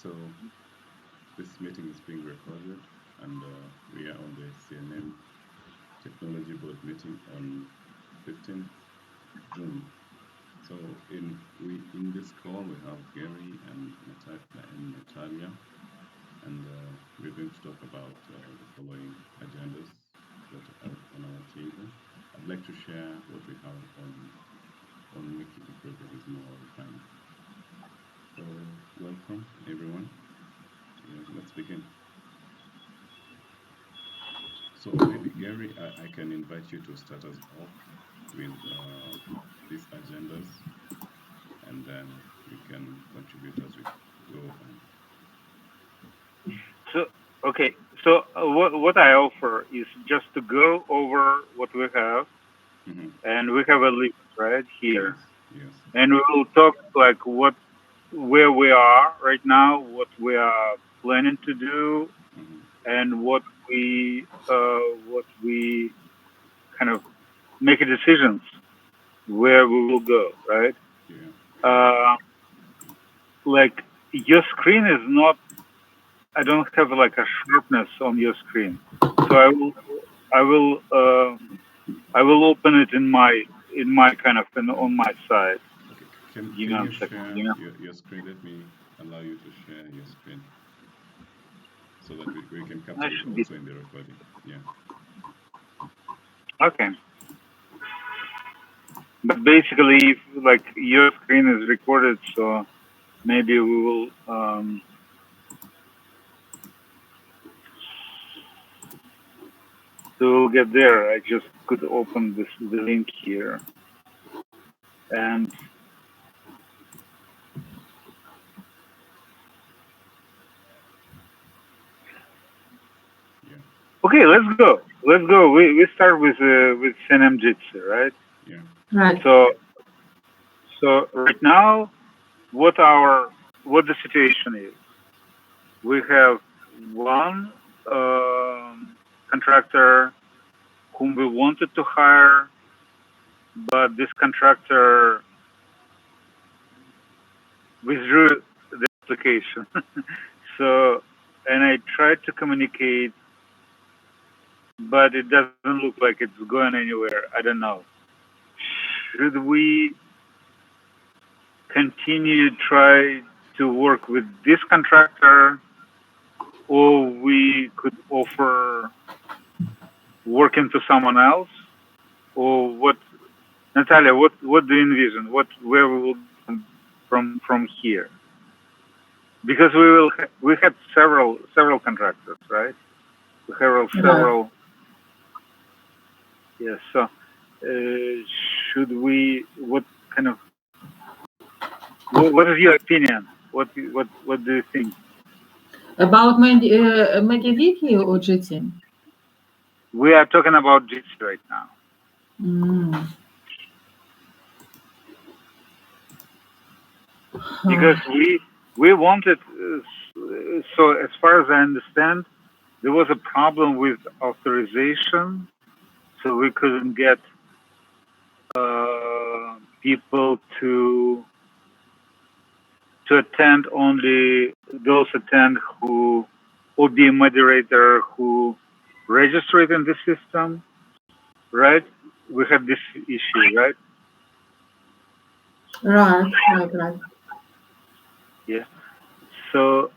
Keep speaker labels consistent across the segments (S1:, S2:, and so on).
S1: So this meeting is being recorded, and we are on the CNM Technology Board meeting on 15th June. So in this call we have Gary and Natalia, and we're going to talk about the following agendas that are on our table. I'd like to share what we have on making the processes more refined. So welcome everyone. Let's begin. So maybe Gary, I can invite you to start us off with these agendas, and then we can contribute as we go on.
S2: So what I offer is just to go over what we have, and we have a list right here,
S1: Yes.
S2: And we will talk like where we are right now, what we are planning to do, and what we kind of make decisions where we will go, right?
S1: Yeah.
S2: Like your screen is not. I don't have like a sharpness on your screen, so I will open it in my kind of on my side.
S1: Okay. Can you share your screen? Let me allow you to share your screen so that we can capture it also in the recording. Yeah.
S2: Okay. But basically, like your screen is recorded, so maybe we will. So we'll get there. I just could open the link here, and
S1: yeah.
S2: Okay, let's go. Let's go. We start with CNM Jitsi, right?
S1: Yeah.
S3: Right.
S2: So right now, what the situation is? We have one contractor whom we wanted to hire, but this contractor withdrew the application. So, and I tried to communicate, but it doesn't look like it's going anywhere. I don't know. Should we continue to try to work with this contractor, or we could offer working to someone else, or what? Natalia, what do you envision? Where we will from here? Because we had several contractors, right? We have several. Yes. So should we? What kind of? What is your opinion? What do you think?
S3: About MediaWiki or GT?
S2: We are talking about Jitsi right now. Because we wanted, so as far as I understand, there was a problem with authorization, so we couldn't get people to attend, only those attend who, or be a moderator who registered in the system, right? We have this issue, right?
S3: Right.
S2: Yeah. So,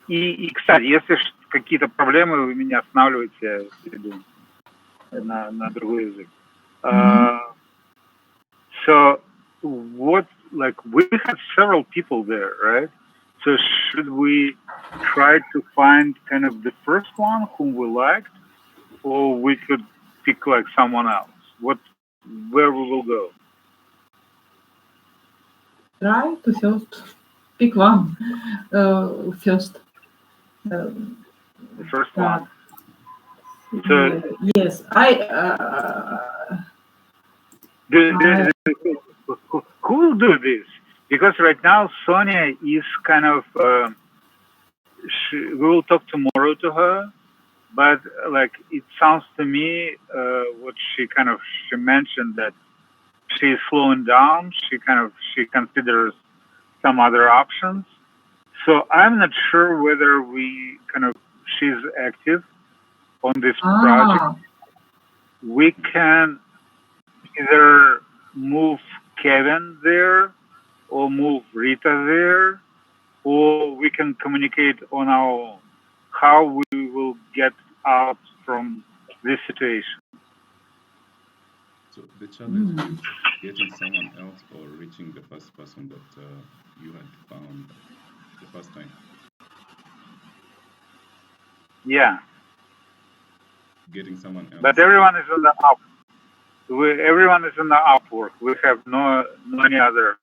S2: и кстати, если какие-то проблемы, вы меня останавливаете, я перейду на другой язык. So, what, like, we had several people there, right? So, should we try to find kind of the first one whom we liked, or we could pick like someone else? Where we will go?
S3: Try to first pick one first.
S2: The first one. So
S3: yes,
S2: who will do this? Because right now Sonia is kind of. We will talk tomorrow to her, but like it sounds to me, what she mentioned that she's slowing down. She considers some other options. So I'm not sure whether she's active on this project.
S3: Ah,
S2: We can either move Kevin there or move Rita there, or we can communicate on our own how we will get out from this situation.
S1: So the challenge is getting someone else or reaching the first person that you had found the first time.
S2: Yeah,
S1: Getting someone else.
S2: but everyone is on the up. Everyone is on the Upwork. We have no any other.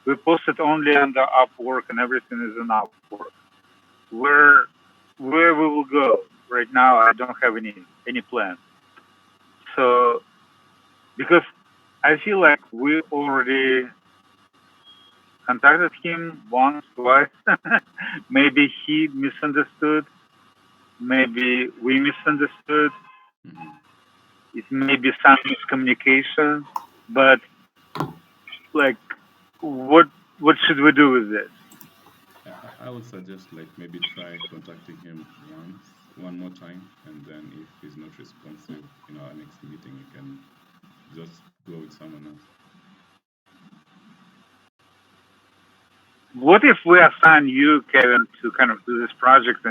S2: We posted only on the Upwork, and everything is on Upwork. Where we will go right now, I don't have any plan. So because I feel like we already contacted him once, twice. Maybe he misunderstood. Maybe we misunderstood.
S1: Mm-hmm.
S2: It may be some miscommunication. But like, what should we do with this?
S1: I would suggest like maybe try contacting him one more time, and then if he's not responsive in our next meeting, you can just go with someone else.
S2: What if we assign you, Kevin, to kind of do this project,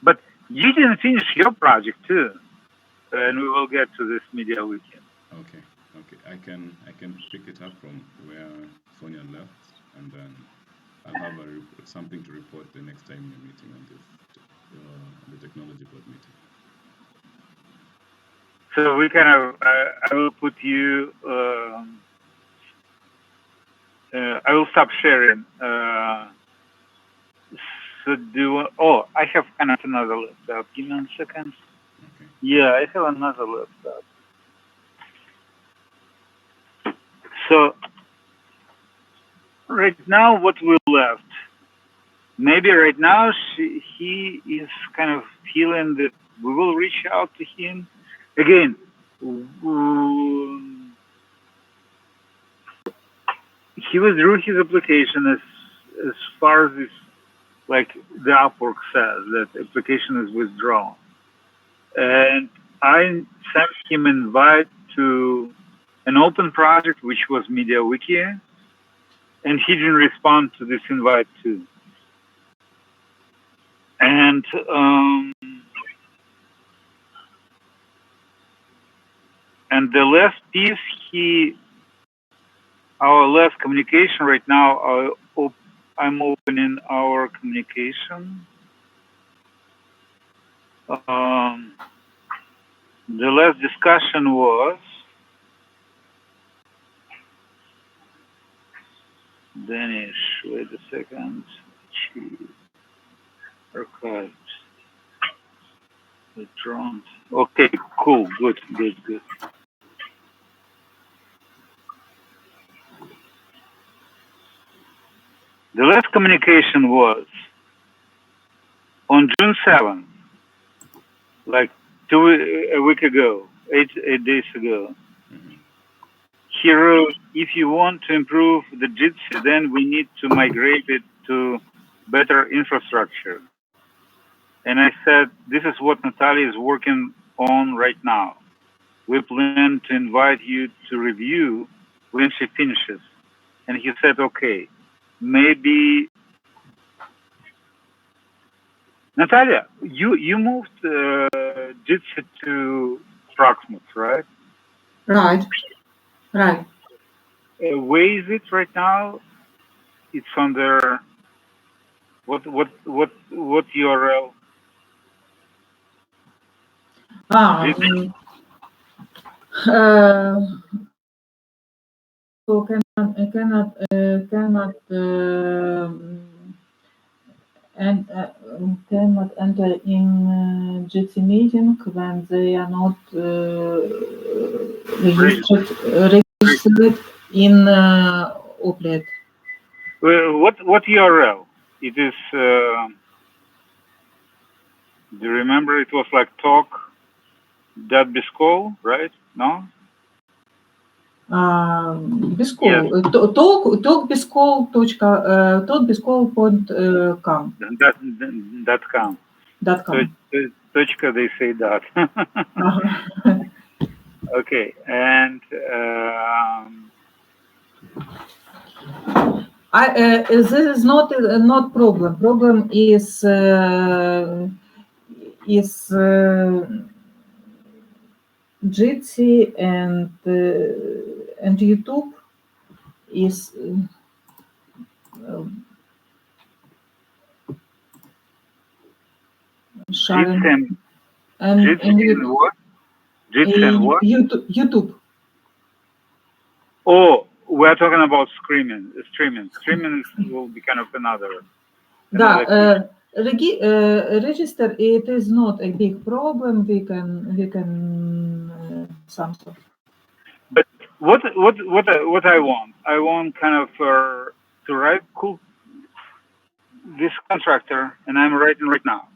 S2: but you didn't finish your project too, and we will get to this media weekend.
S1: Okay. I can pick it up from where Sonia left, and then I'll have something to report the next time you're meeting on this the technology board meeting.
S2: So we kind of I will put you. I will stop sharing. So I have kind of another laptop. Give me 1 second.
S1: Okay.
S2: Yeah, I have another laptop. So right now, what we left? Maybe right now he is kind of feeling that we will reach out to him again. He withdrew his application as far as this, like the Upwork says that application is withdrawn, and I sent him invite to an open project which was MediaWiki, and he didn't respond to this invite too. And the last piece, our last communication right now, I'm opening our communication. The last discussion was Danish. Wait a second. Archived. Withdrawn. Okay, cool. Good. The last communication was on June 7th, like a week ago, eight days ago.
S1: Mm-hmm.
S2: He wrote, if you want to improve the Jitsi, then we need to migrate it to better infrastructure. And I said, this is what Natalia is working on right now. We plan to invite you to review when she finishes. And he said, okay, maybe. Natalia, you moved Jitsi to Proxmox, right?
S3: right.
S2: Where is it right now? It's under what URL?
S3: So cannot cannot enter in GT meeting when they are not registered in Oplet.
S2: What URL? It is. Do you remember? It was like talk.bisco, right? No.
S3: Без call. talkbizcall.com.
S2: .com.
S3: .com.
S2: Точка, they say dot. Okay, and
S3: this is not problem. Problem is Jitsi and YouTube is sharing and
S2: what? Jitsi and what?
S3: YouTube.
S2: Oh, we're talking about streaming. Streaming will be kind of another.
S3: Register. It is not a big problem. We can something.
S2: But what I want kind of to write this contractor, and I'm writing right now,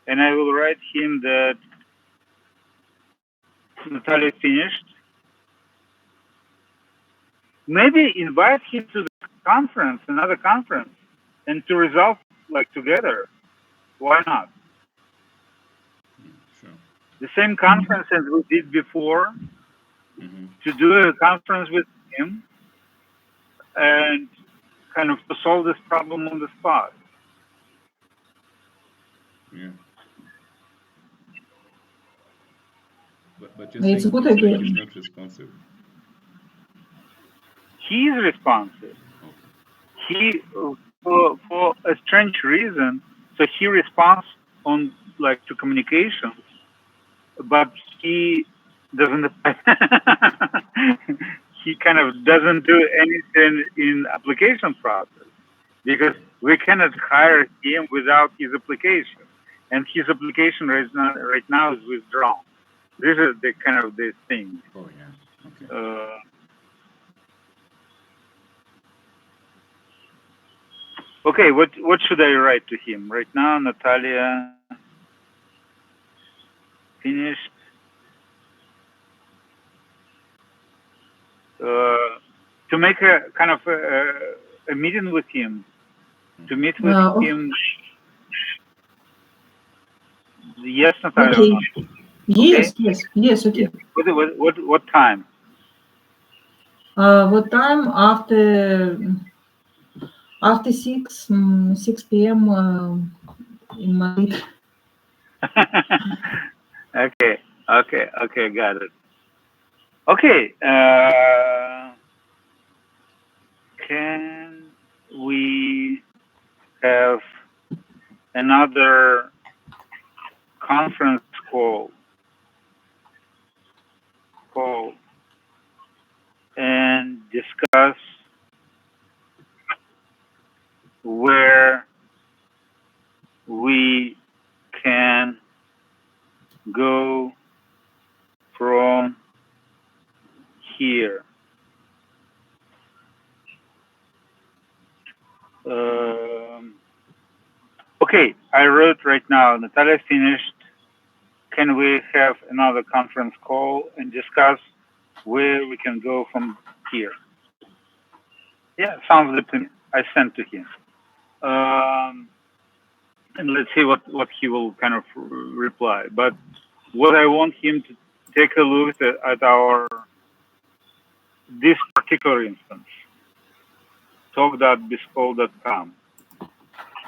S2: and I will write him that Natalia finished. Maybe invite him to the conference, another conference, and to resolve like together. Why not?
S1: Sure.
S2: The same conference as we did before, to do a conference with him and kind of to solve this problem on the spot.
S1: Yeah. But
S3: it's a good idea.
S1: He's not responsive.
S2: He is responsive. Okay. He, for a strange reason, so he responds on like to communications, but he doesn't. He kind of doesn't do anything in application process because we cannot hire him without his application, and his application right now is withdrawn. This is the kind of the thing.
S1: Oh yeah. Okay.
S2: Okay, what should I write to him right now? Natalia finished. To make a kind of a meeting with him, to meet with him. Yes, Natalia.
S3: Okay. Yes. Okay.
S2: What time?
S3: What time? After 6 p.m. In Madrid.
S2: Okay, got it. Okay, can we have another conference call and discuss where we can go from here. Okay, I wrote right now, Natalia finished. Can we have another conference call and discuss where we can go from here? Yeah, sounds good to me. I sent to him. And let's see what he will kind of reply. But what I want him to take a look at this particular instance, talk.bizcall.com,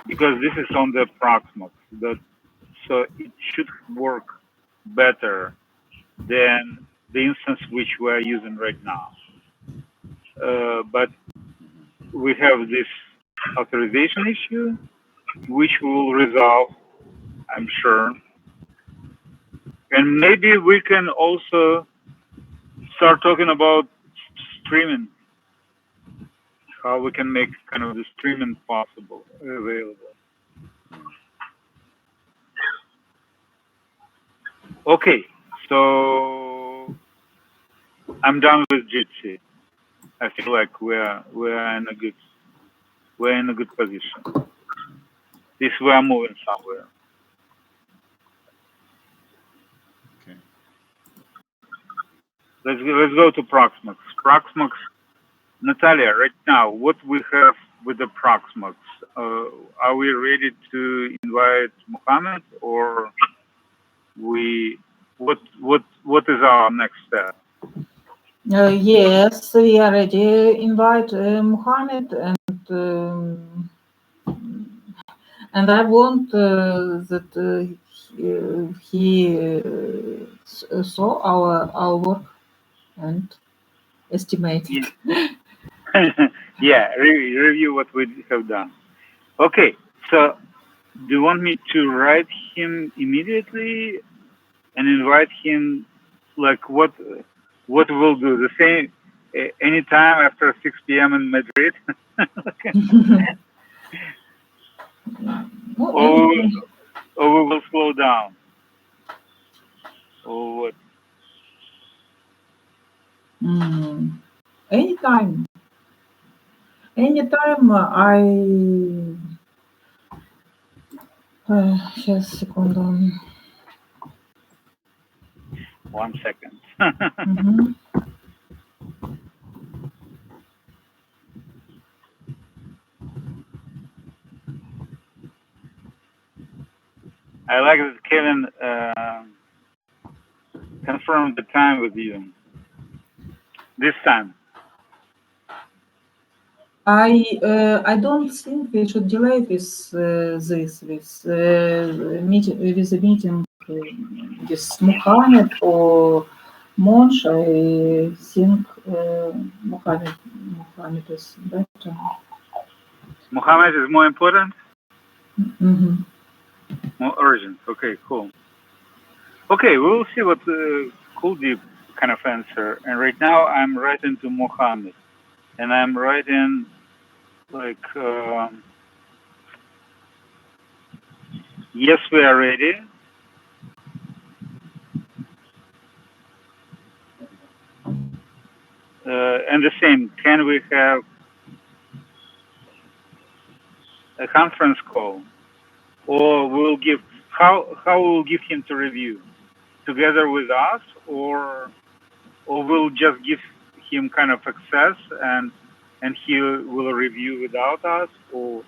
S2: because this is on the Proxmox, so it should work better than the instance which we're using right now. But we have this authorization issue, which will resolve, I'm sure. And maybe we can also start talking about streaming, how we can make kind of the streaming possible, available. Okay, so I'm done with Jitsi. I feel like we're in a good position. This we're moving somewhere.
S1: Okay.
S2: let's go to Proxmox. Proxmox, Natalia, right now, what we have with the Proxmox? Are we ready to invite Mohammed, or what is our next step?
S3: Yes, we are ready. Invite Mohammed, and I want that he saw our work and estimate it.
S2: Yeah, review what we have done. Okay, so do you want me to write him immediately and invite him? Like what we'll do? The same anytime after 6 p.m. in Madrid, or we will slow down, or what?
S3: Anytime. Сейчас, секунду.
S2: 1 second. I like that Kevin confirmed the time with you this time.
S3: I don't think we should delay with this with the meeting with Mohammed or Monch. I think Mohammed is better.
S2: Mohammed is more important, more urgent. Okay, cool. Okay, we'll see what Kuldeep kind of answer. And right now I'm writing to Mohammed, and I'm writing like, yes, we are ready. And the same, can we have a conference call, or we'll give how we'll give him to review together with us, or we'll just give him kind of access and he will review without us, or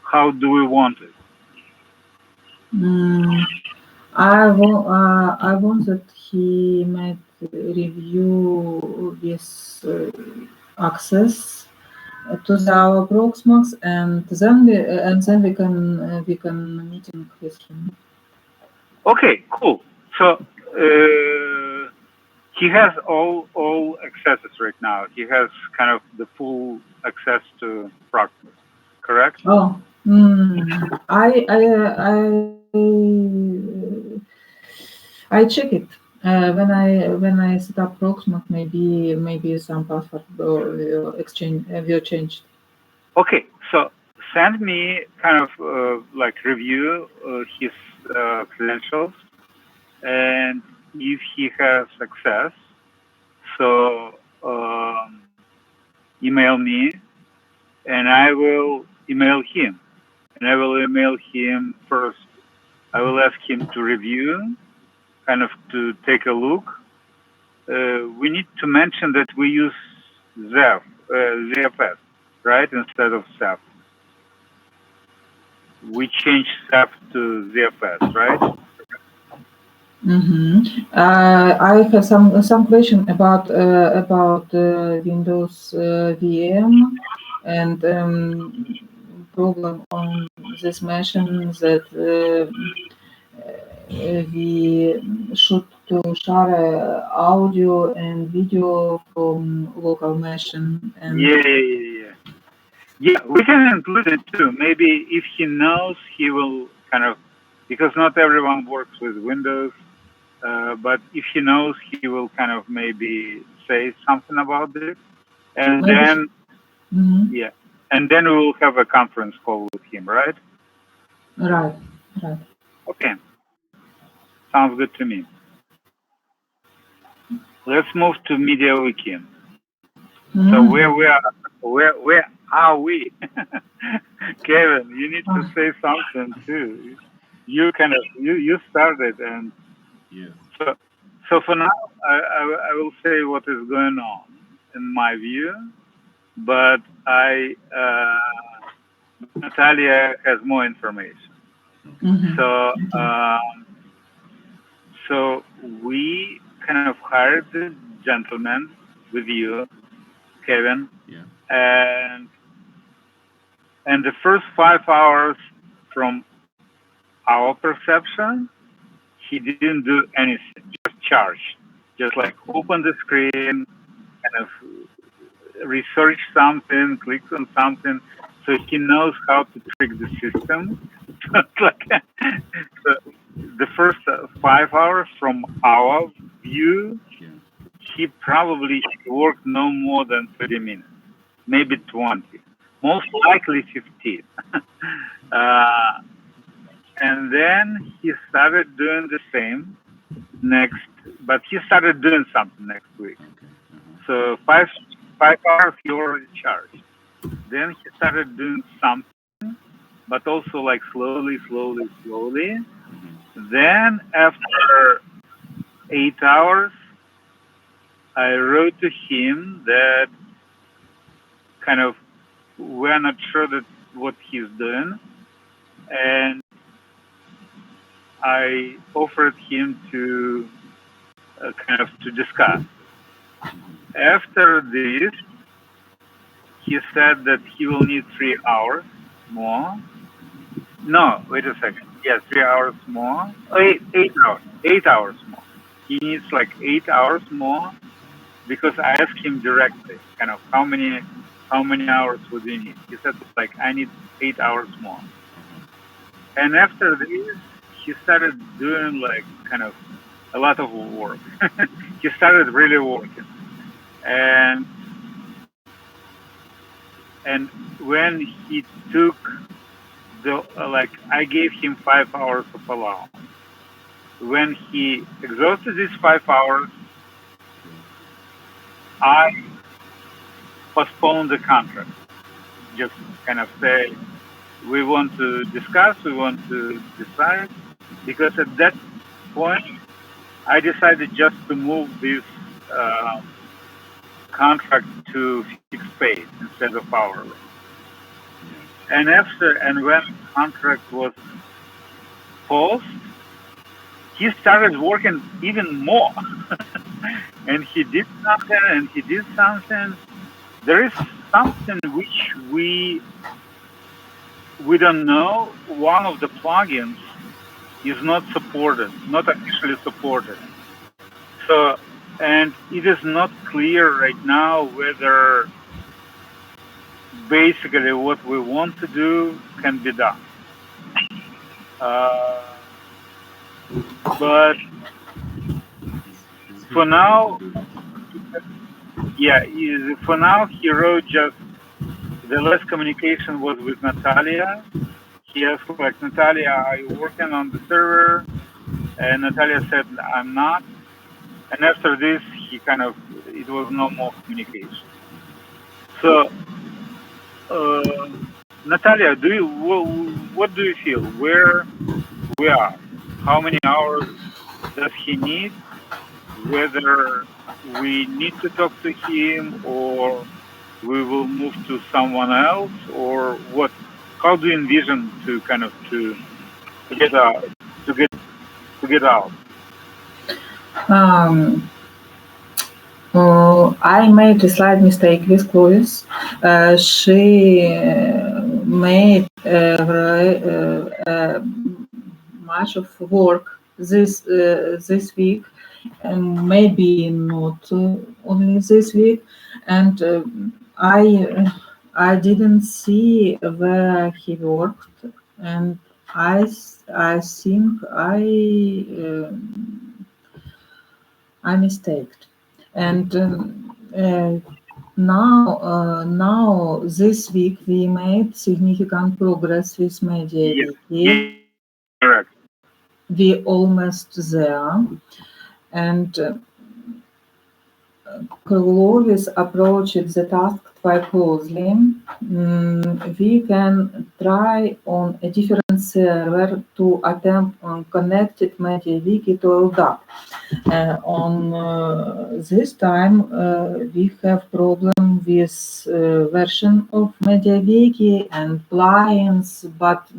S2: how do we want it?
S3: I want that he might review with access to our Proxmox, and then we can meeting with him.
S2: Okay, cool. So he has all accesses right now. He has kind of the full access to Proxmox, correct?
S3: Oh, I check it when I set up Proxmox. Maybe some password will changed.
S2: Okay, so send me kind of like review his credentials, and if he has access, so email me, and I will email him, and I will email him first. I will ask him to review, kind of to take a look. We need to mention that we use ZFS, right, instead of SAP. We changed SAP to ZFS, right?
S3: I have some question about Windows VM, and problem on this machine that we should to share audio and video from local machine. And
S2: yeah, we can include it too. Maybe if he knows, he will kind of, because not everyone works with Windows, but if he knows, he will kind of maybe say something about this, and then yeah, and then we will have a conference call with him, right?
S3: Right.
S2: Okay, sounds good to me. Let's move to MediaWiki. So where are we? Kevin, you need to say something too. You kind of you started, and So for now, I will say what is going on in my view, but Natalia has more information. So so we kind of hired this gentleman with you, Kevin, and the first 5 hours, from our perception, he didn't do anything, just charge, just like open the screen, kind of research something, click on something, so he knows how to trick the system. So the first 5 hours, from our view, he probably worked no more than 30 minutes, maybe 20, most likely 15. And then he started doing the same but he started doing something next week. So 5 hours he already charged. Then he started doing something, but also like slowly. Then after 8 hours, I wrote to him that kind of we're not sure that what he's doing, and I offered him to kind of to discuss. After this, he said that he will need 3 hours more. No, wait a second. Yes, 3 hours more. 8 hours. 8 hours more. He needs like 8 hours more, because I asked him directly, kind of how many hours would you need? He said like I need 8 hours more. And after this, he started doing like kind of a lot of work. He started really working, and when he took the I gave him 5 hours of allowance. When he exhausted these 5 hours, I postponed the contract. Just kind of say, we want to discuss, we want to decide, because at that point, I decided just to move this contract to fixed pay instead of hourly. And when the contract was paused, he started working even more. And he did something, There is something which we don't know. One of the plugins is not officially supported. So, and it is not clear right now whether basically what we want to do can be done. But for now, he wrote just the last communication was with Natalia. He asked like, Natalia, are you working on the server? And Natalia said, I'm not. And after this, it was no more communication. So, Natalia, what do you feel? Where we are? How many hours does he need? Whether we need to talk to him, or we will move to someone else, or what? How do you envision to get out?
S3: I made a slight mistake with Chloris. She made much of work this week, maybe not only this week, and I didn't see where he worked, and I think I mistaked, and now this week we made significant progress with media.
S2: Yes, correct.
S3: We almost there, and Clovis approached the task quite closely. We can try on a different server to attempt on connected MediaWiki to LDAP. On this time, we have problem with version of MediaWiki and plugins, but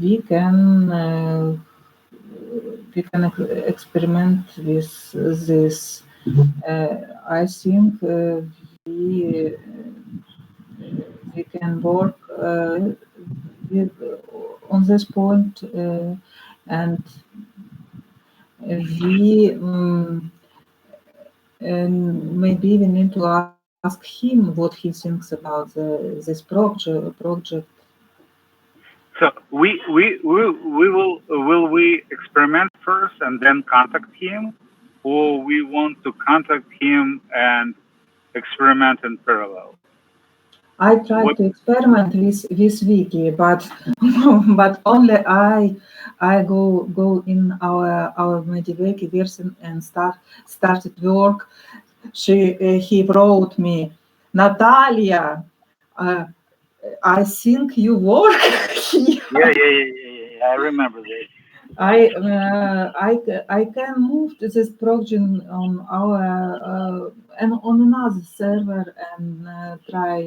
S3: we can experiment with this. I think we can work on this point, and maybe we need to ask him what he thinks about this project.
S2: So will we experiment first and then contact him, or we want to contact him and experiment in parallel?
S3: I tried to experiment with Wiki, but only I go in our MediaWiki version and started work. He wrote me, Natalia, I think you work here.
S2: Yeah. I remember that.
S3: I can move to this project on our and on another server and try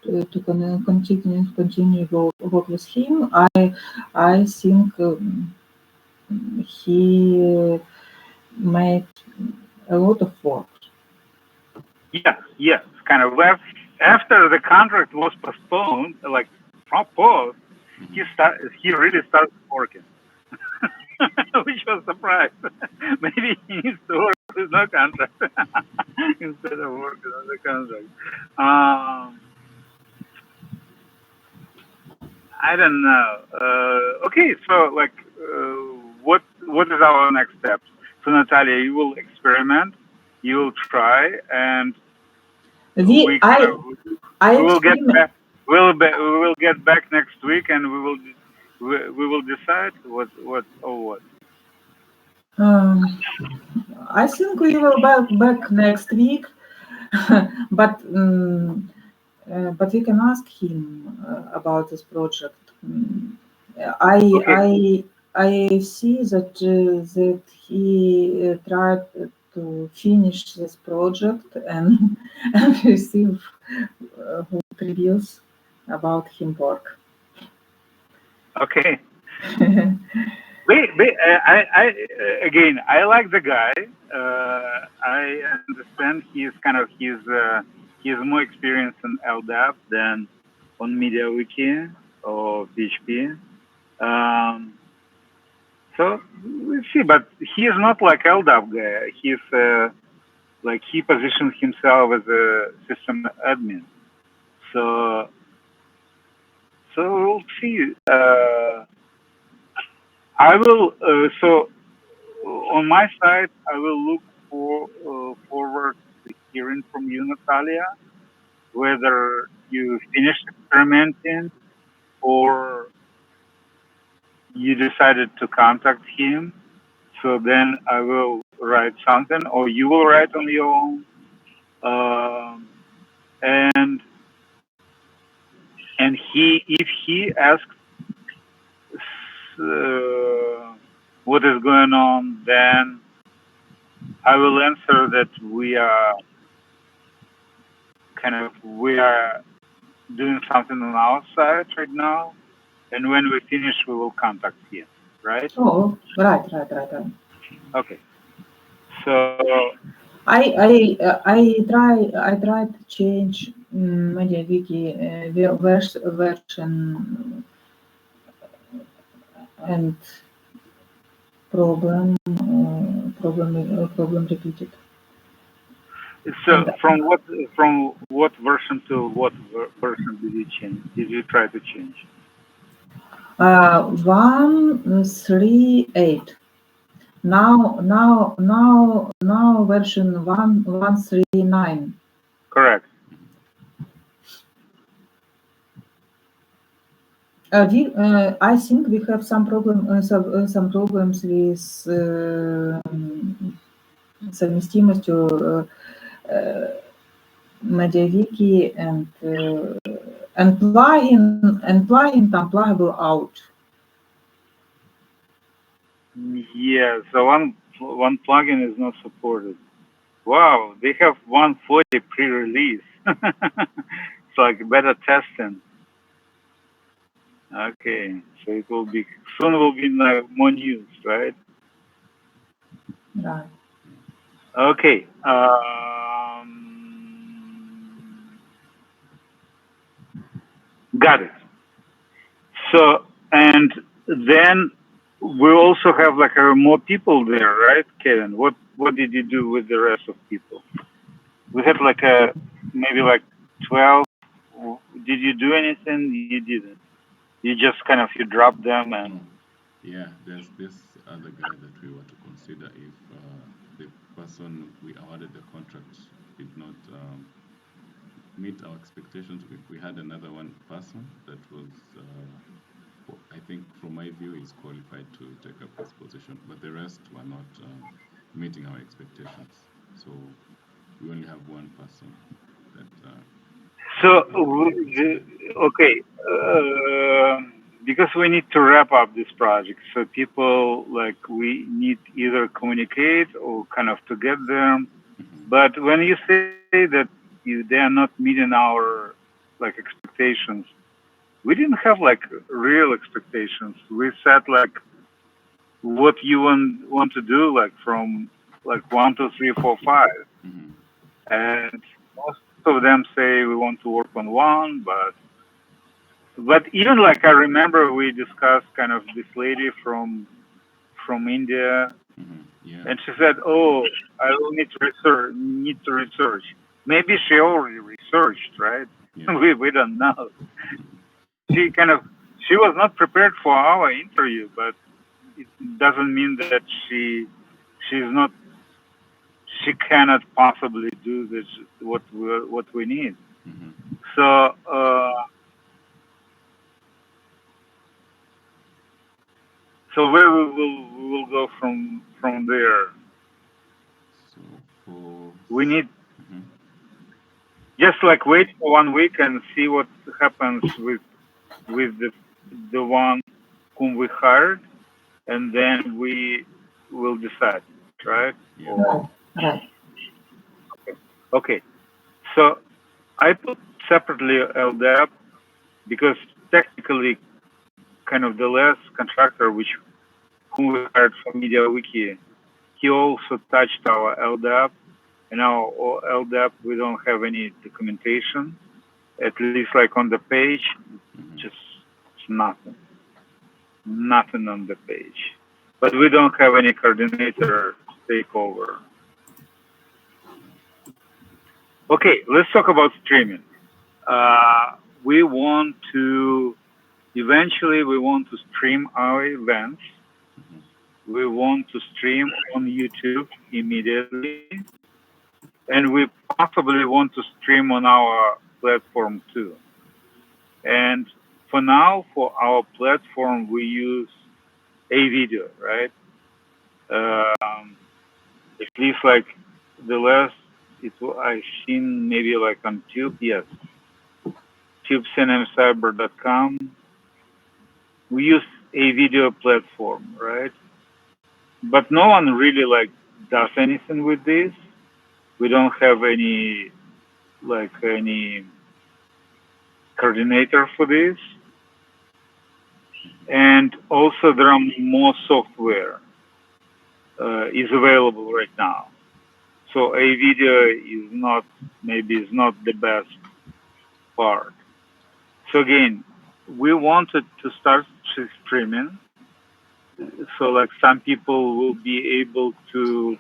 S3: to continue work with him. I think he made a lot of work.
S2: Yeah, kind of. After the contract was postponed, like proposed, he really started working, which was a surprise. Maybe he needs to work with no contract instead of working on the contract. I don't know. Okay, so like, what is our next steps? So Natalia, you will experiment, you will try, and we will get back. We will get back next week, and we will decide what.
S3: I think we will back next week, but we can ask him about this project. I see that he tried to finish this project and receive reviews about his work.
S2: Okay. I like the guy. I understand he's more experienced in LDAP than on MediaWiki or PHP. So we'll see, but he is not like LDAP guy. He's like he positions himself as a system admin. So we'll see. I will. So on my side, I will look forward to hearing from you, Natalia, whether you finished experimenting or you decided to contact him. So then I will write something, or you will write on your own, and if he asks what is going on, then I will answer that we are doing something on our side right now, and when we finish, we will contact him. Right?
S3: Oh, right.
S2: Okay. So
S3: I try to change MediaWiki version and problem repeated.
S2: So from what version to what version did you change? Did you try to change?
S3: 1.3.8. Now version 1.1.3.9.
S2: Correct.
S3: I think we have some problems with совместимостью MediaWiki and plugin unpluggable out.
S2: Yeah, so one plugin is not supported. Wow, they have 140 pre-release. It's like beta testing. Okay, so it will be soon. Will be like more news, right?
S3: Right.
S2: Okay. Got it. So and then we also have like more people there, right, Kevin? What did you do with the rest of people? We had like maybe like 12. Did you do anything? You didn't. You just kind of you dropped them and.
S1: Yeah, there's this other guy that we were to consider if the person we awarded the contract did not meet our expectations. We had another one person that was, I think, from my view, is qualified to take up this position, but the rest were not meeting our expectations. So we only have one person that.
S2: So,
S1: Considered.
S2: okay, because we need to wrap up this project, so people like we need either communicate or kind of to get them. But when you say that they are not meeting our like expectations, we didn't have like real expectations. We said like what you want to do like from like 1, 2, 3, 4, 5, and most of them say we want to work on one, but even like I remember we discussed kind of this lady from India,
S1: Yeah.
S2: and she said, "Oh, I will need to research. Maybe she already researched, right?
S1: Yeah.
S2: We don't know. She was not prepared for our interview, but it doesn't mean that she's not she cannot possibly do this what we need. So so where we will go from there.
S1: So for.
S2: We need just like wait for 1 week and see what happens with the one whom we hired, and then we will decide, right?
S1: Yeah.
S2: Or
S3: Right.
S2: okay. So I put separately LDAP because technically, kind of the last contractor whom we hired from MediaWiki, he also touched our LDAP. And our LDAP, we don't have any documentation, at least like on the page, just nothing on the page. But we don't have any coordinator to take over. Okay, let's talk about streaming. We want to eventually stream our events. We want to stream on YouTube immediately, and we possibly want to stream on our platform too. And for now, for our platform, we use a video, right? At least like the last I've seen maybe like on Tube, yes, Tube CNMCyber.com. We use a video platform, right? But no one really like does anything with this. We don't have any coordinator for this. And also there are more software is available right now. So a video is not the best part. So again, we wanted to start streaming. So like some people will be able to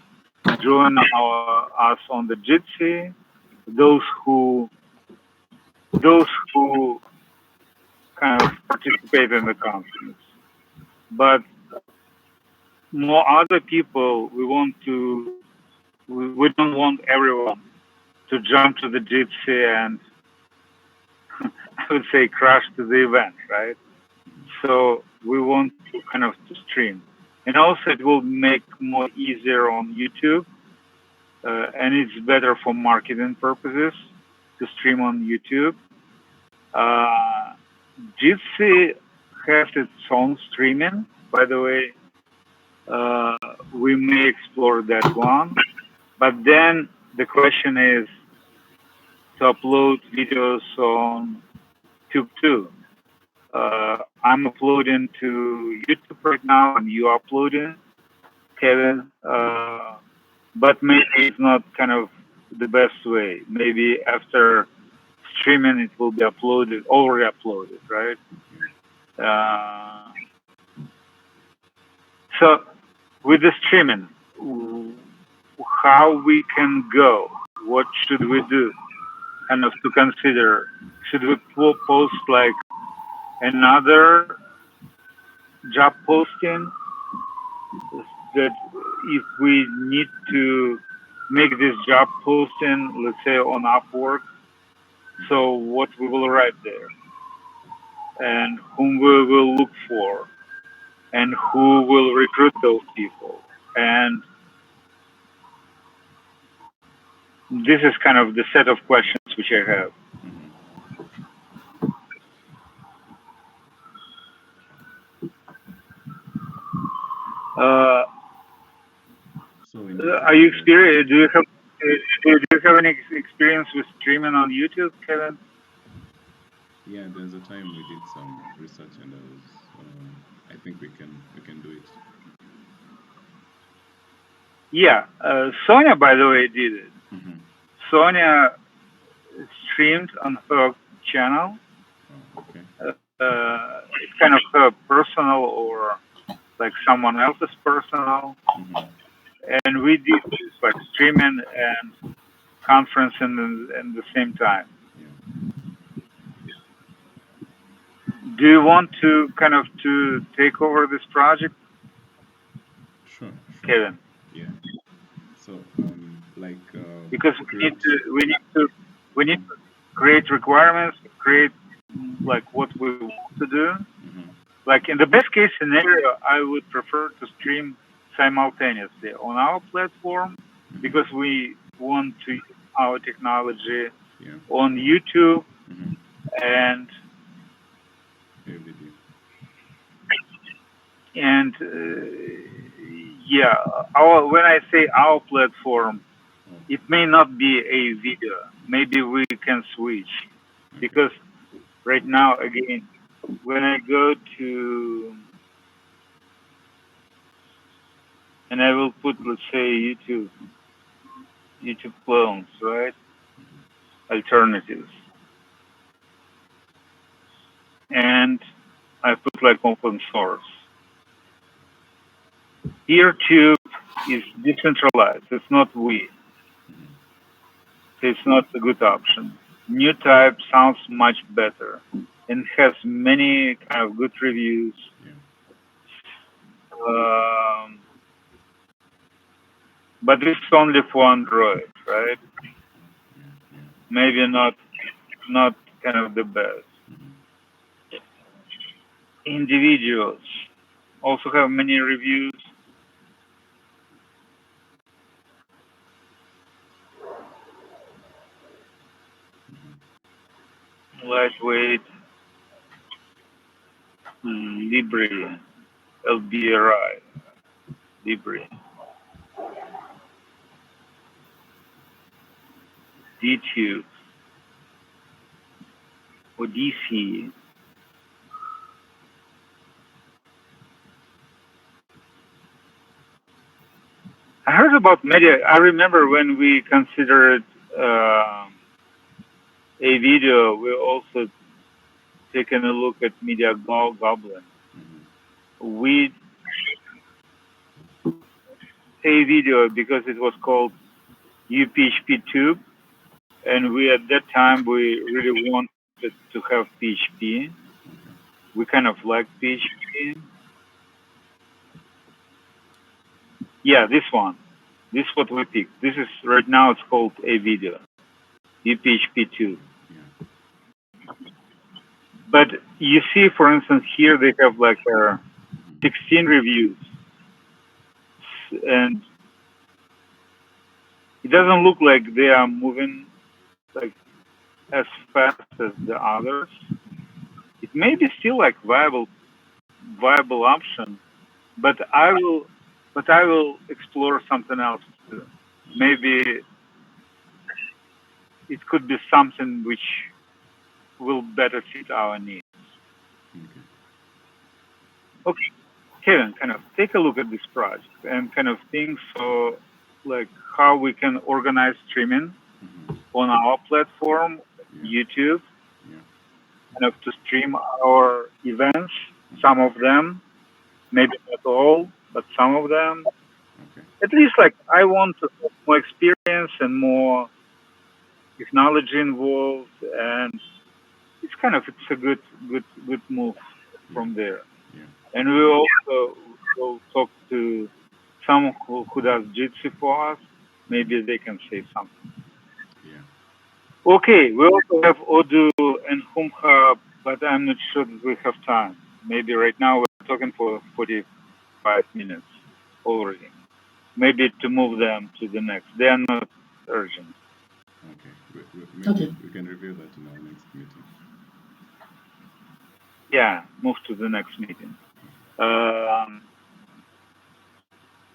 S2: join us on the Jitsi. Those who kind of participate in the conference. But more other people, we don't want everyone to jump to the Jitsi and I would say crash to the event, right? So we want to kind of to stream. And also it will make more easier on YouTube and it's better for marketing purposes. to stream on YouTube. Jitsi has its own streaming, by the way. We may explore that one. But then the question is to upload videos on YouTube too. I'm uploading to YouTube right now, and you uploading, Kevin. But maybe it's not kind of the best way. Maybe after streaming, it will be uploaded, already uploaded, right? So with the streaming, how we can go? What should we do? Kind of to consider. Should we post like another job posting that if we need to make this job posting, let's say on Upwork, so what we will write there and whom we will look for and who will recruit those people. And this is kind of the set of questions which I have. Are you experienced? Do you have any experience with streaming on YouTube, Kevin?
S1: Yeah, there's a time we did some research, and I think we can do it.
S2: Yeah, Sonia, by the way, did it. Sonia streamed on her channel.
S1: Oh, okay.
S2: It's kind of her personal or like someone else's personal. And we did this like streaming and conferencing in the same time. Do you want to kind of to take over this project?
S1: Sure.
S2: Kevin.
S1: Yeah. So like
S2: because we need to create requirements, create like what we want to do. Like in the best case scenario, I would prefer to stream simultaneously on our platform because we want to use our technology on YouTube and yeah, when I say our platform, it may not be a video. Maybe we can switch because right now, again, when I go to, and I will put, let's say, YouTube clones, right? Alternatives. And I put like open source. EarTube is decentralized. It's not we. It's not a good option. New type sounds much better and has many kind of good reviews. But this is only for Android, right? Maybe not kind of the best. Individuals also have many reviews. Lightweight, Libre, LBRI, Libre, DTube, Odyssey. I heard about media. I remember when we considered a video, we also taken a look at Media Goblin. We a video because it was called UPHP Tube, and we at that time we really wanted to have PHP. We kind of like PHP. Yeah, this one. This is what we picked. This is right now. It's called a video, UPHP Tube. But you see, for instance, here they have like 16 reviews, and it doesn't look like they are moving like as fast as the others. It may be still like viable option, but I will explore something else too. Maybe it could be something which will better fit our needs.
S1: Okay.
S2: Okay, Kevin, kind of take a look at this project and kind of think so, like how we can organize streaming on our platform, YouTube, kind of to stream our events, some of them, maybe not all, but some of them.
S1: Okay.
S2: At least like I want to have more experience and more technology involved, and it's a good move from there.
S1: Yeah.
S2: And we also will talk to someone who does Jitsi for us. Maybe they can say something.
S1: Yeah.
S2: Okay, we also have Odoo and Humha, but I'm not sure that we have time. Maybe right now we're talking for 45 minutes already. Maybe to move them to the next. They are not urgent.
S1: Okay. Maybe we can review that in our next meeting.
S2: Yeah, move to the next meeting.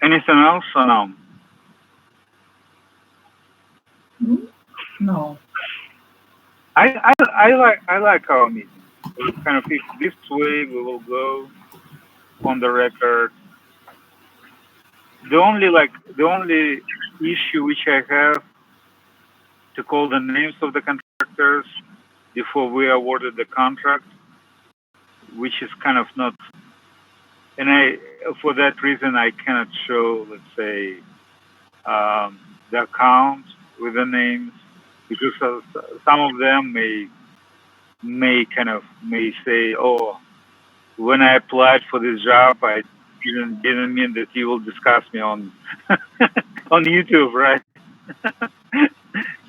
S2: Anything else or no?
S3: No.
S2: I like our meeting. Kind of this way we will go on the record. The only issue which I have to call the names of the contractors before we awarded the contract, which is kind of not, and for that reason I cannot show, let's say, the account with the names, because some of them may say, oh, when I applied for this job, I didn't mean that you will discuss me on on YouTube, right?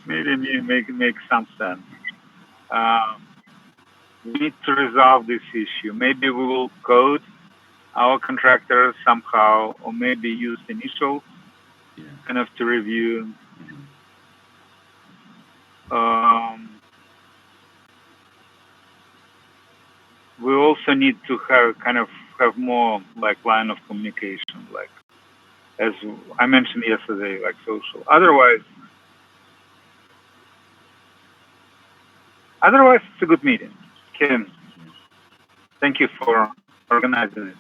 S2: Maybe make some sense. We need to resolve this issue. Maybe we will code our contractors somehow, or maybe use initials, kind of to review. We also need to have more like line of communication, like as I mentioned yesterday, like social. Otherwise, it's a good meeting. Ken, thank you for organizing it.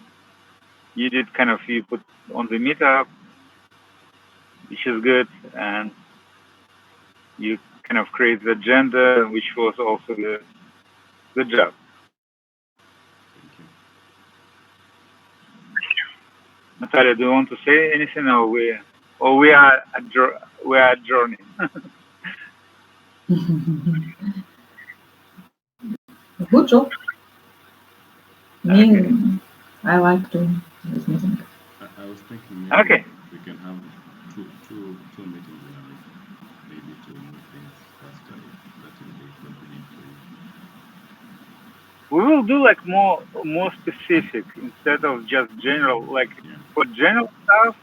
S2: You did you put on the meetup, which is good, and you create the agenda, which was also good. Good job. Natalia, do you want to say anything, or we are adjourning?
S3: Good job. Me, I like to this meeting.
S1: I was thinking maybe we can have two meetings in a week, maybe to move things faster. That will be convenient for you.
S2: We will do like more specific instead of just general. Like for general stuff,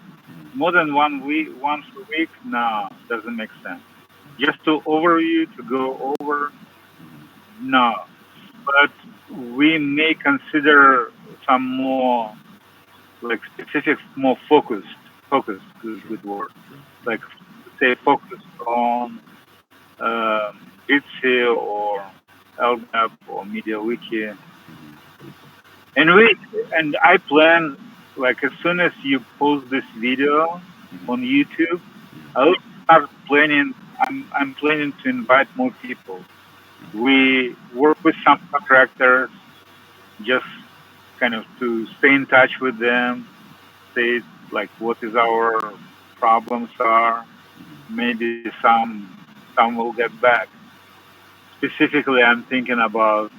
S2: more than once a week, no, doesn't make sense. Just to overview, to go over, no. But we may consider some more like specific, more focused, good word. Like say focused on Jitsi or LDAP or MediaWiki. And I plan, like as soon as you post this video on YouTube, I will start planning. I'm planning to invite more people. We work with some contractors, just to stay in touch with them, say like what is our problems are. Maybe some will get back. Specifically, I'm thinking about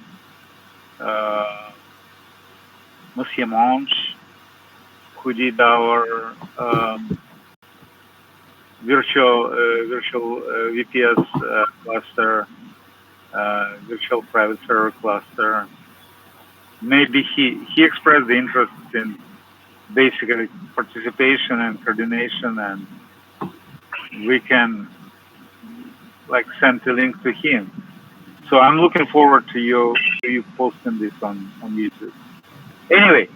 S2: Monsieur Monge, who did our virtual VPS cluster, virtual private server cluster. Maybe he expressed the interest in basically participation and coordination, and we can like send a link to him. So I'm looking forward to you posting this on YouTube. Anyway,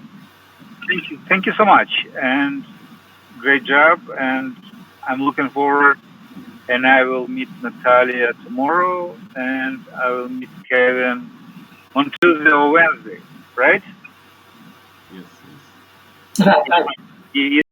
S2: thank you so much, and great job. And I'm looking forward. And I will meet Natalia tomorrow, and I will meet Kevin on Tuesday or Wednesday, right?
S1: Yes, yes.
S3: Right.
S2: Yeah,